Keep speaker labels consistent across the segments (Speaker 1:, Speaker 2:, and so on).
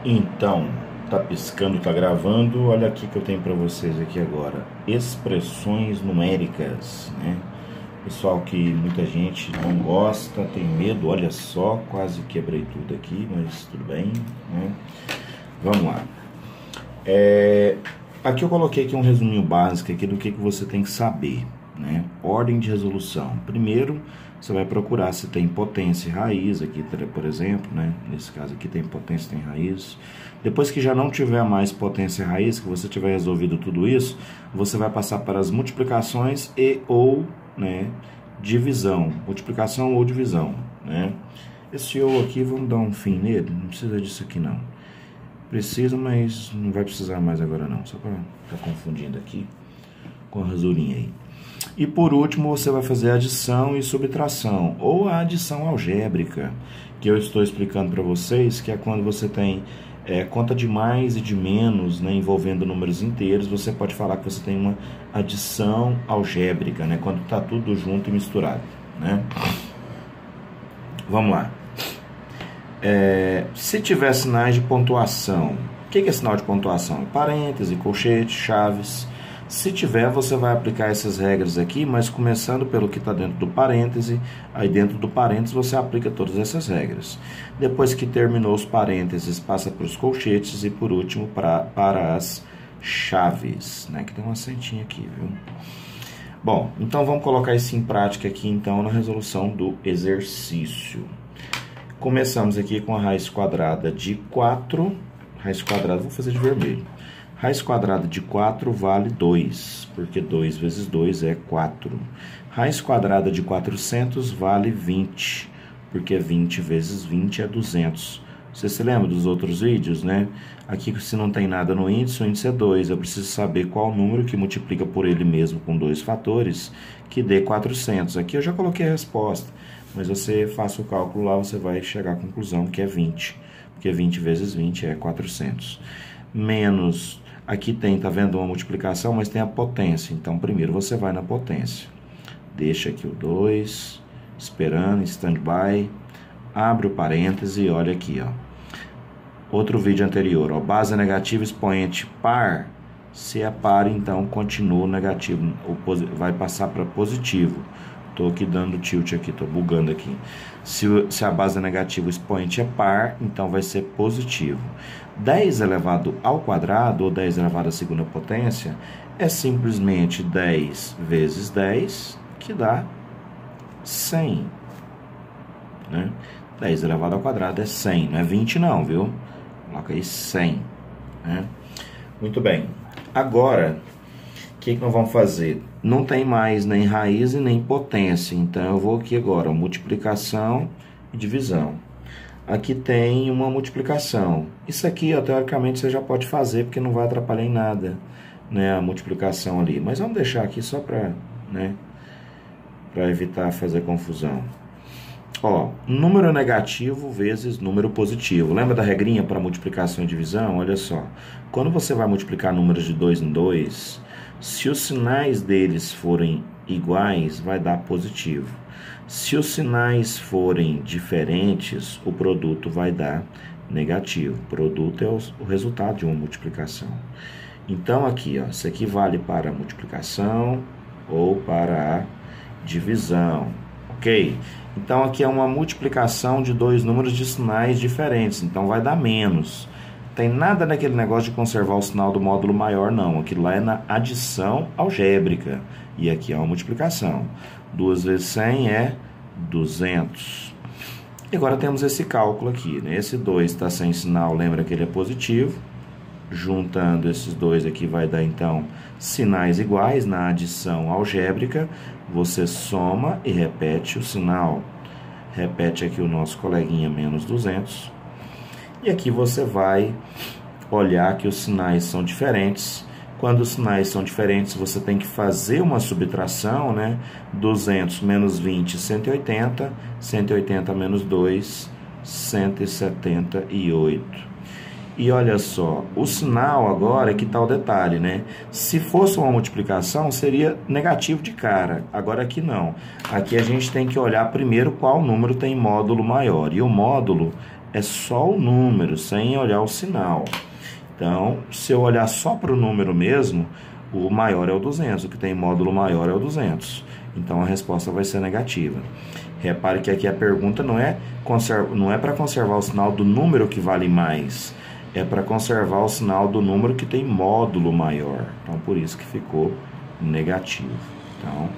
Speaker 1: Então, tá piscando, tá gravando. Olha aqui que eu tenho para vocês aqui agora. Expressões numéricas, né? Pessoal que muita gente não gosta, tem medo. Olha só, quase quebrei tudo aqui, mas tudo bem, né? Vamos lá. Aqui eu coloquei aqui um resuminho básico aqui do que você tem que saber, né? Ordem de resolução. Primeiro, você vai procurar se tem potência e raiz aqui, por exemplo, né? Nesse caso aqui tem potência e tem raiz. Depois que já não tiver mais potência e raiz, que você tiver resolvido tudo isso, você vai passar para as multiplicações e ou, né, divisão. Multiplicação ou divisão, né? Esse ou aqui, vamos dar um fim nele, não precisa disso aqui não. Precisa, mas não vai precisar mais agora não, só para estar confundindo aqui com a rasurinha aí. E por último, você vai fazer adição e subtração, ou a adição algébrica, que eu estou explicando para vocês, que é quando você tem conta de mais e de menos, né, envolvendo números inteiros, você pode falar que você tem uma adição algébrica, né, quando está tudo junto e misturado, né? Vamos lá. Se tiver sinais de pontuação, o que é sinal de pontuação? Parêntese, colchete, chaves. Se tiver, você vai aplicar essas regras aqui, mas começando pelo que está dentro do parêntese, aí dentro do parêntese você aplica todas essas regras. Depois que terminou os parênteses, passa para os colchetes e por último para as chaves, né? Que tem uma acentinha aqui, viu? Bom, então vamos colocar isso em prática aqui então na resolução do exercício. Começamos aqui com a raiz quadrada de 4, raiz quadrada, vou fazer de vermelho. Raiz quadrada de 4 vale 2, porque 2 vezes 2 é 4. Raiz quadrada de 400 vale 20, porque 20 vezes 20 é 200. Você se lembra dos outros vídeos, né? Aqui, se não tem nada no índice, o índice é 2. Eu preciso saber qual número que multiplica por ele mesmo com dois fatores, que dê 400. Aqui eu já coloquei a resposta, mas você faça o cálculo lá, você vai chegar à conclusão que é 20, porque 20 vezes 20 é 400. Menos, aqui tem, tá vendo, uma multiplicação, mas tem a potência. Então, primeiro você vai na potência. Deixa aqui o 2, esperando, em stand-by. Abre o parêntese e olha aqui, ó. Outro vídeo anterior, ó, base negativa, expoente par. Se é par, então continua negativo, vai passar para positivo. Estou aqui dando tilt aqui, estou bugando aqui. Se a base é negativa, o expoente é par, então vai ser positivo. 10 elevado ao quadrado, ou 10 elevado à segunda potência, é simplesmente 10 vezes 10, que dá 100. Né? 10 elevado ao quadrado é 100, não é 20 não, viu? Coloca aí 100. Né? Muito bem. Agora, o que nós vamos fazer? Não tem mais nem raiz e nem potência, então eu vou aqui agora, multiplicação e divisão. Aqui tem uma multiplicação. Isso aqui, ó, teoricamente, você já pode fazer, porque não vai atrapalhar em nada, né, a multiplicação ali. Mas vamos deixar aqui só para, né, para evitar fazer confusão. Ó, número negativo vezes número positivo. Lembra da regrinha para multiplicação e divisão? Olha só. Quando você vai multiplicar números de 2 em 2, se os sinais deles forem iguais, vai dar positivo. Se os sinais forem diferentes, o produto vai dar negativo. O produto é o resultado de uma multiplicação. Então, aqui, ó, isso aqui vale para a multiplicação ou para a divisão. Ok? Então, aqui é uma multiplicação de dois números de sinais diferentes. Então, vai dar menos. Tem nada naquele negócio de conservar o sinal do módulo maior, não. Aquilo lá é na adição algébrica. E aqui é uma multiplicação. 2 vezes 100 é 200. E agora temos esse cálculo aqui, né? Esse 2 está sem sinal, lembra que ele é positivo. Juntando esses dois aqui vai dar, então, sinais iguais na adição algébrica. Você soma e repete o sinal. Repete aqui o nosso coleguinha menos 200. E aqui você vai olhar que os sinais são diferentes. Quando os sinais são diferentes, você tem que fazer uma subtração, né? 200 menos 20, 180. 180 menos 2, 178. E olha só, o sinal agora é que está o detalhe, né? Se fosse uma multiplicação, seria negativo de cara. Agora aqui não. Aqui a gente tem que olhar primeiro qual número tem módulo maior. E o módulo é só o número, sem olhar o sinal. Então, se eu olhar só para o número mesmo, o maior é o 200, o que tem módulo maior é o 200. Então, a resposta vai ser negativa. Repare que aqui a pergunta não é para conservar o sinal do número que vale mais, é para conservar o sinal do número que tem módulo maior. Então, por isso que ficou negativo. Então,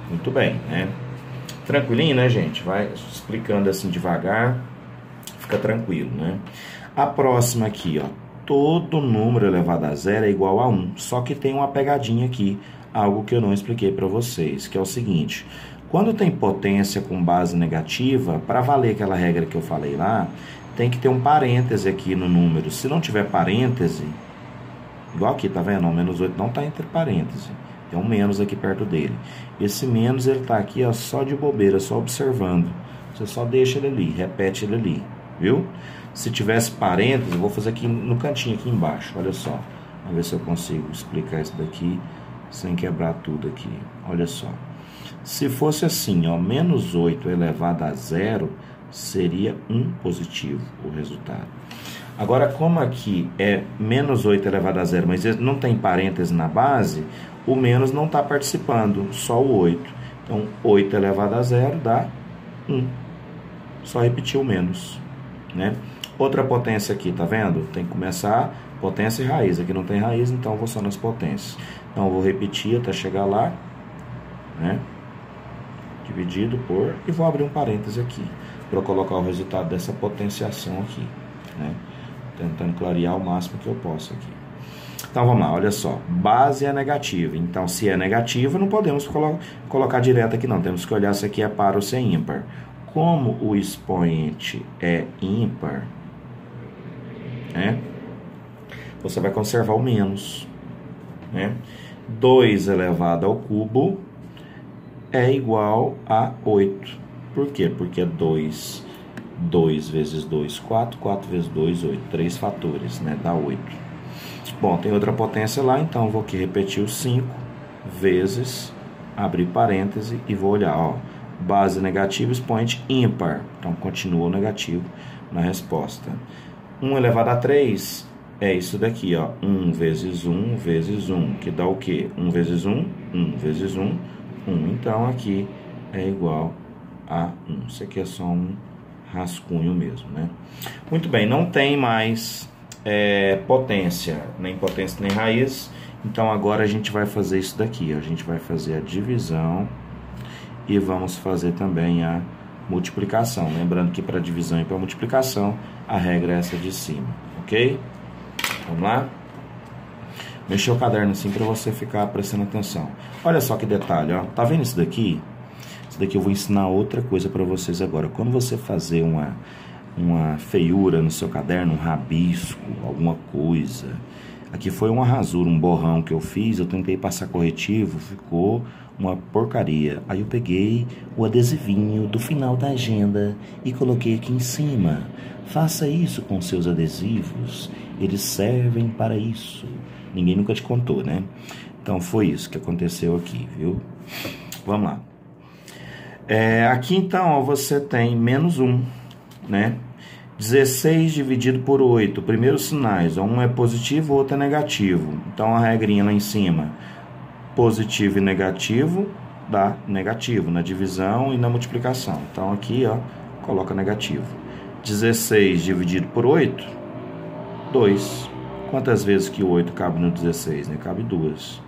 Speaker 1: muito bem, né? Tranquilinho, né, gente? Vai explicando assim devagar, fica tranquilo, né? A próxima aqui, ó. Todo número elevado a zero é igual a 1, só que tem uma pegadinha aqui, algo que eu não expliquei para vocês, que é o seguinte: quando tem potência com base negativa, para valer aquela regra que eu falei lá, tem que ter um parêntese aqui no número. Se não tiver parêntese, igual aqui, tá vendo? O menos 8 não está entre parênteses, tem um menos aqui perto dele. Esse menos, ele está aqui, ó, só de bobeira, só observando. Você só deixa ele ali, repete ele ali, viu? Se tivesse parênteses, eu vou fazer aqui no cantinho aqui embaixo, olha só. Vamos ver se eu consigo explicar isso daqui sem quebrar tudo aqui. Olha só. Se fosse assim, ó, menos 8 elevado a zero, seria 1 positivo o resultado. Agora, como aqui é menos 8 elevado a zero, mas não tem parênteses na base, o menos não está participando, só o 8. Então, 8 elevado a zero dá 1. Só repetir o menos, né? Outra potência aqui, tá vendo? Tem que começar potência e raiz. Aqui não tem raiz, então eu vou só nas potências. Então, eu vou repetir até chegar lá, né? Dividido por... E vou abrir um parêntese aqui, para colocar o resultado dessa potenciação aqui, né? Tentando clarear o máximo que eu posso aqui. Então, vamos lá, olha só. Base é negativa. Então, se é negativa, não podemos colocar direto aqui, não. Temos que olhar se aqui é par ou se é ímpar. Como o expoente é ímpar, né, você vai conservar o menos, né? 2 elevado ao cubo é igual a 8. Por quê? Porque 2 vezes 2, 4. 4 vezes 2, 8. 3 fatores, né? Dá 8. Bom, tem outra potência lá, então vou aqui repetir o 5 vezes, abrir parêntese e vou olhar, ó. Base negativa, expoente ímpar. Então, continua o negativo na resposta. 1 elevado a 3 é isso daqui, ó. 1 vezes 1 vezes 1, que dá o quê? 1 vezes 1, 1 vezes 1, 1. Então, aqui é igual a 1. Isso aqui é só um rascunho mesmo, né? Muito bem, não tem mais potência, nem potência nem raiz. Então, agora a gente vai fazer isso daqui, ó. A gente vai fazer a divisão e vamos fazer também a multiplicação. Lembrando que para divisão e para multiplicação, a regra é essa de cima, ok? Vamos lá? Mexer o caderno assim para você ficar prestando atenção. Olha só que detalhe, ó. Tá vendo isso daqui? Isso daqui eu vou ensinar outra coisa para vocês agora. Quando você fazer uma feiura no seu caderno, um rabisco, alguma coisa. Aqui foi uma rasura, um borrão que eu fiz, eu tentei passar corretivo, ficou uma porcaria. Aí eu peguei o adesivinho do final da agenda e coloquei aqui em cima. Faça isso com seus adesivos, eles servem para isso. Ninguém nunca te contou, né? Então foi isso que aconteceu aqui, viu? Vamos lá. Aqui então, ó, você tem menos 1, né? 16 dividido por 8, primeiros sinais, ó, um é positivo, o outro é negativo. Então a regrinha lá em cima, positivo e negativo dá negativo na divisão e na multiplicação. Então aqui, ó, coloca negativo. 16 dividido por 8, 2. Quantas vezes que o 8 cabe no 16, né? Cabe 2.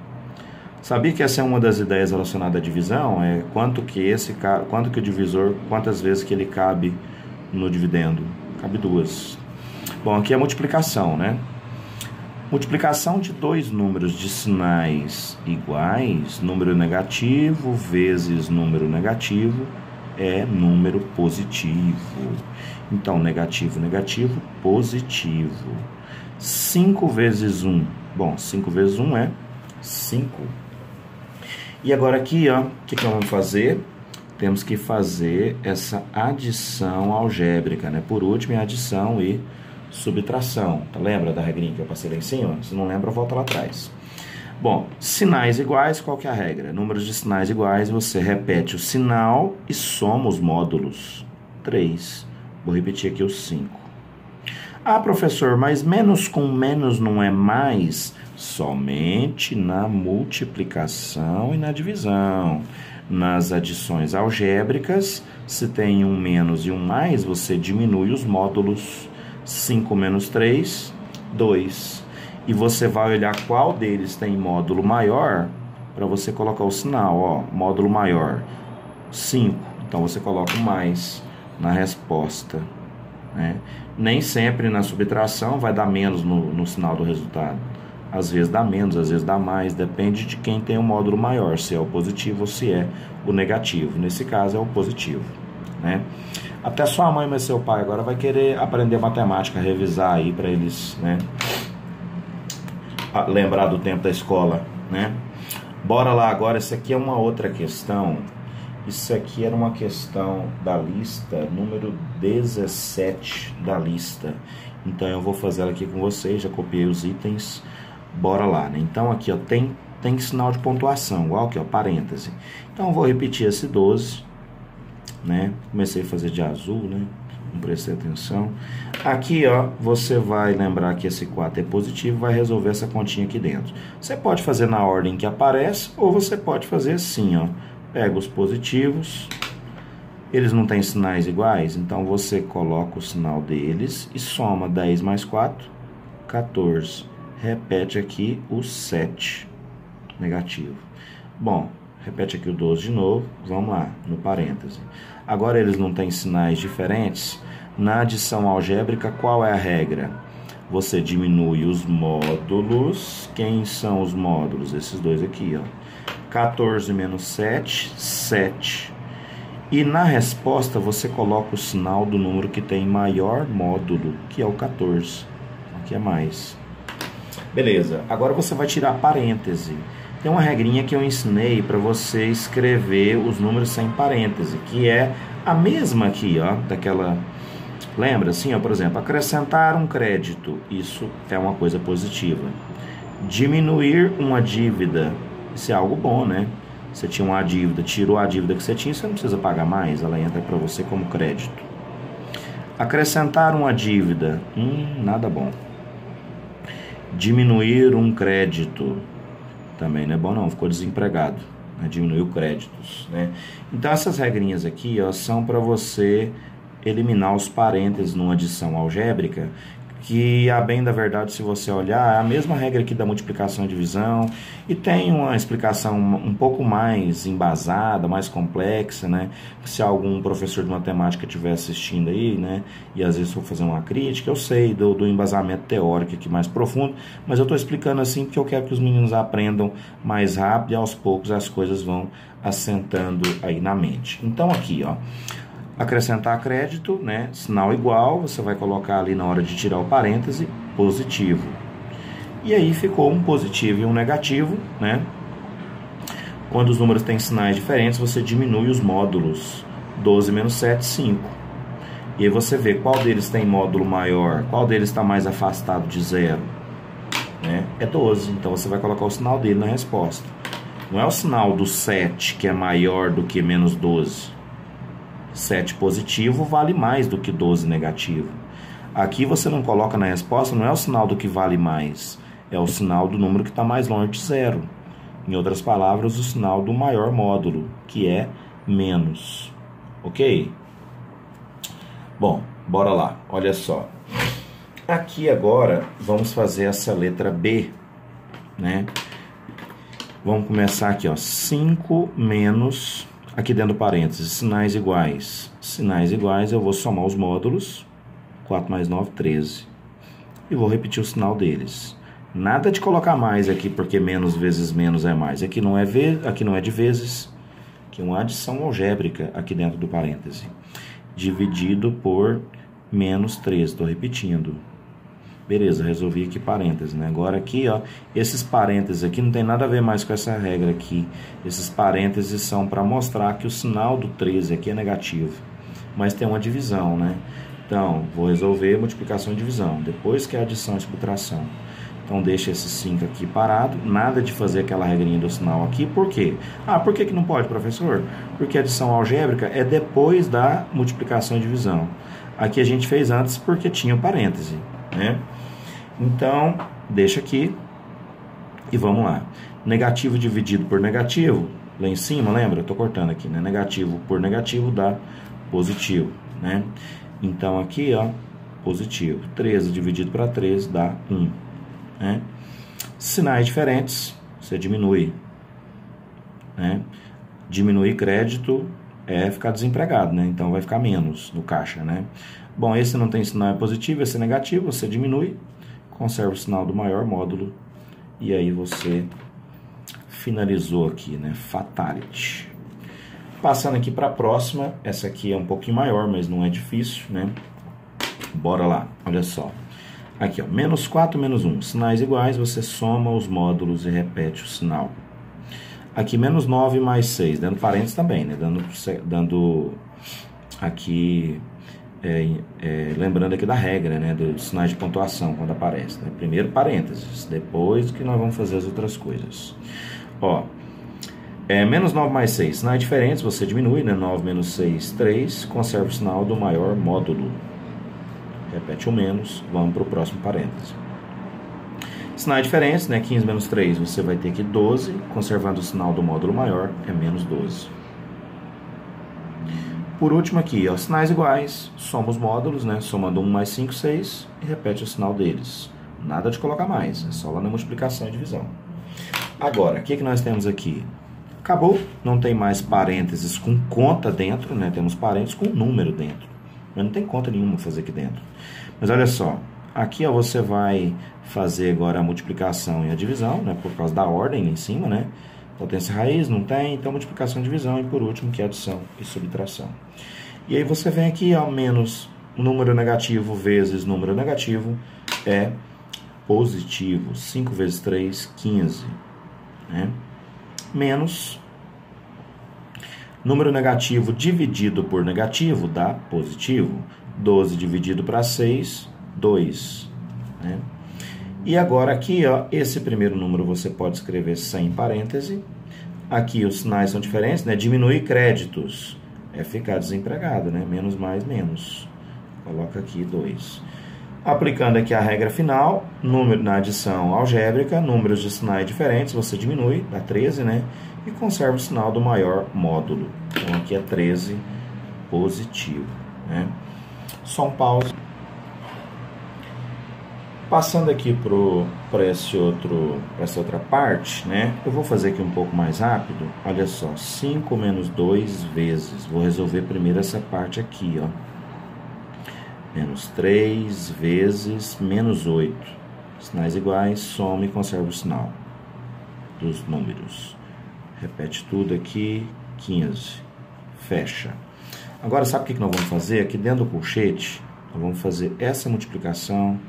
Speaker 1: Sabia que essa é uma das ideias relacionadas à divisão? Quanto que o divisor, quantas vezes que ele cabe no dividendo? Cabe 2. Bom, aqui é a multiplicação, né? Multiplicação de dois números de sinais iguais, número negativo vezes número negativo, é número positivo. Então, negativo, negativo, positivo. 5 vezes 1. Bom, 5 vezes 1 é 5. E agora aqui, ó, o que nós vamos fazer? Temos que fazer essa adição algébrica, né? Por último, é adição e subtração. Tá? Lembra da regrinha que eu passei lá em cima? Se não lembra, volta lá atrás. Bom, sinais iguais, qual que é a regra? Números de sinais iguais, você repete o sinal e soma os módulos. 3. Vou repetir aqui os 5. Ah, professor, mas menos com menos não é mais? Somente na multiplicação e na divisão. Nas adições algébricas, se tem um menos e um mais, você diminui os módulos. 5 menos 3, 2. E você vai olhar qual deles tem módulo maior para você colocar o sinal. Ó, módulo maior, 5. Então você coloca o mais na resposta, né? Nem sempre na subtração vai dar menos no sinal do resultado. Às vezes dá menos, às vezes dá mais, depende de quem tem o módulo maior, se é o positivo ou se é o negativo. Nesse caso é o positivo, né? Até sua mãe, mas seu pai agora vai querer aprender matemática, revisar aí para eles, né, lembrar do tempo da escola, né? Bora lá agora, essa aqui é uma outra questão. Isso aqui era uma questão da lista número 17 da lista. Então eu vou fazer ela aqui com vocês, já copiei os itens. Bora lá, né? Então aqui, ó, tem sinal de pontuação, igual aqui, ó, parêntese. Então eu vou repetir esse 12, né? Comecei a fazer de azul, né? Não prestei atenção. Aqui, ó, você vai lembrar que esse 4 é positivo, vai resolver essa continha aqui dentro. Você pode fazer na ordem que aparece, ou você pode fazer assim, ó. Pega os positivos, eles não têm sinais iguais, então você coloca o sinal deles e soma 10 mais 4, 14. Repete aqui o 7, negativo. Bom, repete aqui o 12 de novo, vamos lá, no parêntese. Agora eles não têm sinais diferentes. Na adição algébrica, qual é a regra? Você diminui os módulos. Quem são os módulos? Esses dois aqui, ó. 14 menos 7, 7. E na resposta você coloca o sinal do número que tem maior módulo, que é o 14. Aqui é mais. Beleza, agora você vai tirar parêntese. Tem uma regrinha que eu ensinei para você escrever os números sem parêntese, que é a mesma aqui, ó, daquela... Lembra assim, ó, por exemplo, acrescentar um crédito, isso é uma coisa positiva. Diminuir uma dívida, isso é algo bom, né? Você tinha uma dívida, tirou a dívida que você tinha, você não precisa pagar mais, ela entra para você como crédito. Acrescentar uma dívida, nada bom. Diminuir um crédito, também não é bom não, ficou desempregado, né? Diminuiu créditos, né? Então essas regrinhas aqui, ó, são para você eliminar os parênteses numa adição algébrica, que, a bem da verdade, se você olhar, é a mesma regra aqui da multiplicação e divisão, e tem uma explicação um pouco mais embasada, mais complexa, né? Se algum professor de matemática estiver assistindo aí, né, e às vezes for fazer uma crítica, eu sei do embasamento teórico aqui mais profundo, mas eu estou explicando assim porque eu quero que os meninos aprendam mais rápido e aos poucos as coisas vão assentando aí na mente. Então aqui, ó, acrescentar crédito, né? Sinal igual, você vai colocar ali na hora de tirar o parêntese, positivo. E aí ficou um positivo e um negativo, né? Quando os números têm sinais diferentes, você diminui os módulos. 12 menos 7, 5. E aí você vê qual deles tem módulo maior, qual deles está mais afastado de zero, né? É 12, então você vai colocar o sinal dele na resposta. Não é o sinal do 7 que é maior do que menos 12. 7 positivo vale mais do que 12 negativo. Aqui você não coloca na resposta, não é o sinal do que vale mais, é o sinal do número que está mais longe de zero. Em outras palavras, o sinal do maior módulo, que é menos. Ok? Bom, bora lá, olha só. Aqui agora, vamos fazer essa letra B, né? Vamos começar aqui, ó, 5 menos... Aqui dentro do parênteses, sinais iguais. Sinais iguais, eu vou somar os módulos. 4 mais 9, 13. E vou repetir o sinal deles. Nada de colocar mais aqui, porque menos vezes menos é mais. Aqui não é de vezes. Aqui é uma adição algébrica aqui dentro do parêntese. Dividido por menos 13. Estou repetindo. Beleza, resolvi aqui parênteses, né? Agora aqui, ó, esses parênteses aqui não tem nada a ver mais com essa regra aqui. Esses parênteses são para mostrar que o sinal do 13 aqui é negativo. Mas tem uma divisão, né? Então, vou resolver multiplicação e divisão, depois que é adição e subtração. Então, deixa esse 5 aqui parado, nada de fazer aquela regrinha do sinal aqui. Por quê? Ah, por que não pode, professor? Porque a adição algébrica é depois da multiplicação e divisão. Aqui a gente fez antes porque tinha o parêntese. né? Então, deixa aqui e vamos lá. Negativo dividido por negativo, lá em cima, lembra? Eu estou cortando aqui, né? Negativo por negativo dá positivo, né? Então, aqui, ó, positivo. 13 dividido para 13 dá 1, né? Sinais diferentes, você diminui, né? Diminuir crédito é ficar desempregado, né? Então vai ficar menos no caixa, né? Bom, esse não tem sinal positivo, esse é negativo, você diminui, conserva o sinal do maior módulo e aí você finalizou aqui, né? Fatality. Passando aqui para a próxima, essa aqui é um pouquinho maior, mas não é difícil, né? Bora lá, olha só. Aqui, ó, menos 4, menos 1. Sinais iguais, você soma os módulos e repete o sinal. Aqui, menos 9 mais 6, dando parênteses também, né? Dando aqui, lembrando aqui da regra, né? Dos sinais de pontuação, quando aparece, né? Primeiro parênteses, depois que nós vamos fazer as outras coisas. Ó, menos 9 mais 6, sinais diferentes, você diminui, né? 9 menos 6, 3, conserva o sinal do maior módulo. Repete o menos, vamos para o próximo parênteses. Sinais diferentes, né? 15 menos 3, você vai ter aqui 12, conservando o sinal do módulo maior, é menos 12. Por último aqui, ó, sinais iguais, soma os módulos, né? Somando 1 mais 5, 6, e repete o sinal deles. Nada de colocar mais, é só lá na multiplicação e divisão. Agora, o que nós temos aqui? Acabou, não tem mais parênteses com conta dentro, né? Temos parênteses com número dentro. Mas não tem conta nenhuma fazer aqui dentro. Mas olha só, aqui ó, você vai fazer agora a multiplicação e a divisão, né? Por causa da ordem em cima, né? Potência raiz, não tem, então multiplicação e divisão. E por último, que é adição e subtração. E aí você vem aqui, ó, menos número negativo vezes número negativo é positivo. 5 vezes 3, 15. Né? Menos número negativo dividido por negativo dá positivo. 12 dividido para 6, 2. Né? E agora aqui, ó, esse primeiro número você pode escrever sem parêntese. Aqui os sinais são diferentes, né? Diminuir créditos é ficar desempregado, né? Menos mais menos. Coloca aqui 2. Aplicando aqui a regra final, número na adição algébrica, números de sinais diferentes, você diminui, dá 13, né? E conserva o sinal do maior módulo. Então aqui é 13 positivo, né? Só um pause. Passando aqui para essa outra parte, né? Eu vou fazer aqui um pouco mais rápido. Olha só, 5 menos 2 vezes. Vou resolver primeiro essa parte aqui, ó. Menos 3 vezes menos 8. Sinais iguais, soma e conserva o sinal dos números. Repete tudo aqui, 15. Fecha. Agora, sabe o que nós vamos fazer? Aqui dentro do colchete, nós vamos fazer essa multiplicação.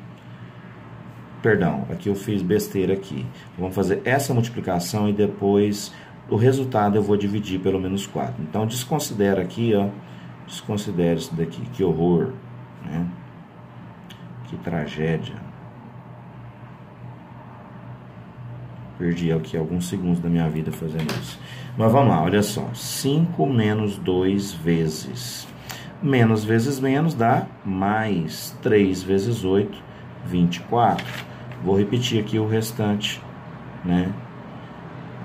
Speaker 1: Perdão, aqui eu fiz besteira aqui. Vamos fazer essa multiplicação e depois o resultado eu vou dividir pelo menos 4. Então, desconsidera aqui, ó. Desconsidera isso daqui. Que horror, né? Que tragédia. Perdi aqui alguns segundos da minha vida fazendo isso. Mas vamos lá, olha só. 5 menos 2 vezes. Menos vezes menos dá mais. 3 vezes 8, 24. Vou repetir aqui o restante, né?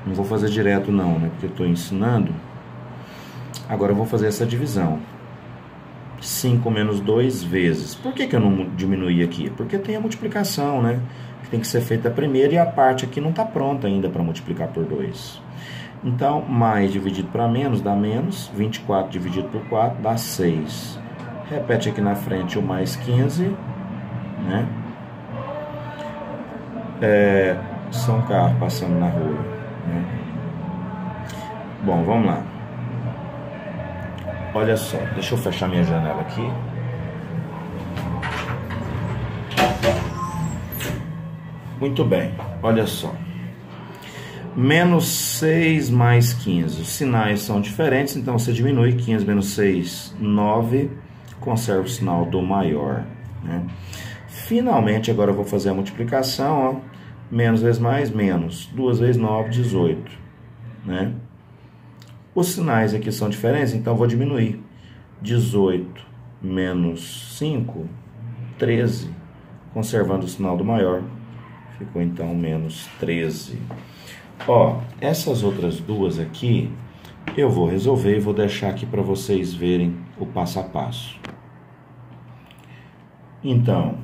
Speaker 1: Não vou fazer direto não, né? Porque eu estou ensinando. Agora eu vou fazer essa divisão. 5 menos 2 vezes. Por que eu não diminuí aqui? Porque tem a multiplicação, né? Que tem que ser feita primeiro e a parte aqui não está pronta ainda para multiplicar por 2. Então, mais dividido para menos dá menos. 24 dividido por 4 dá 6. Repete aqui na frente o mais 15, né? São um carro passando na rua, né? Bom, vamos lá. Olha só, deixa eu fechar minha janela aqui. Muito bem, olha só. Menos 6 mais 15. Os sinais são diferentes, então você diminui. 15 menos 6, 9. Conserva o sinal do maior, né? Finalmente, agora eu vou fazer a multiplicação, ó. Menos vezes mais, menos. 2 vezes 9, 18. Né? Os sinais aqui são diferentes, então eu vou diminuir. 18 menos 5, 13. conservando o sinal do maior, ficou então menos 13. Ó, essas outras duas aqui, eu vou resolver e vou deixar aqui para vocês verem o passo a passo. Então,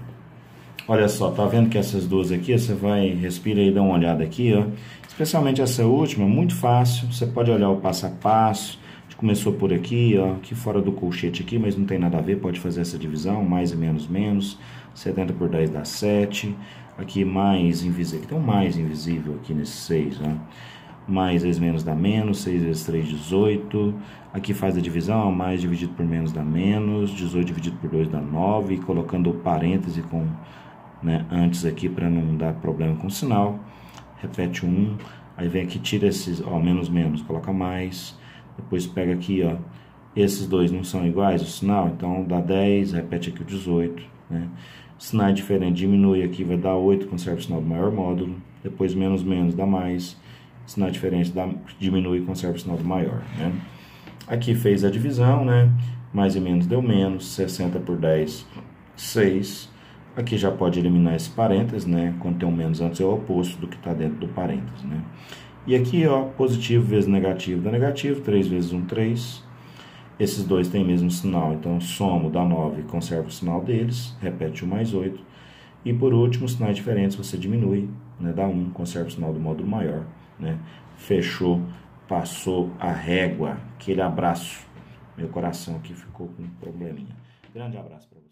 Speaker 1: olha só, tá vendo que essas duas aqui, você vai, respira e dá uma olhada aqui, ó. Especialmente essa última, muito fácil, você pode olhar o passo a passo. A gente começou por aqui, ó, aqui fora do colchete aqui, mas não tem nada a ver, pode fazer essa divisão, mais e menos, menos. 70 por 10 dá 7. Aqui mais invisível, tem um mais invisível aqui nesse 6, ó. Mais vezes menos dá menos, 6 vezes 3, 18. Aqui faz a divisão, mais dividido por menos dá menos, 18 dividido por 2 dá 9. E colocando o parêntese com, né, antes aqui para não dar problema com o sinal. Repete 1, aí vem aqui, tira esses, ó, menos, menos, coloca mais. Depois pega aqui, ó, esses dois não são iguais, o sinal, então dá 10, repete aqui o 18, né? Sinal diferente, diminui aqui, vai dar 8, conserva o sinal do maior módulo. Depois menos, menos, dá mais. Sinal diferente, diminui e conserva o sinal do maior, né? Aqui fez a divisão, né? Mais e menos deu menos, 60 por 10, 6. Aqui já pode eliminar esse parênteses, né? Quando tem um menos antes é o oposto do que está dentro do parênteses, né? E aqui, ó, positivo vezes negativo dá negativo, 3 vezes 1, 3. Esses dois têm o mesmo sinal, então somo, dá 9, conserva o sinal deles, repete 1 mais 8. E por último, sinais diferentes, você diminui, né? Dá 1, conserva o sinal do módulo maior, né? Fechou, passou a régua. Aquele abraço. Meu coração aqui ficou com um probleminha. Grande abraço para você.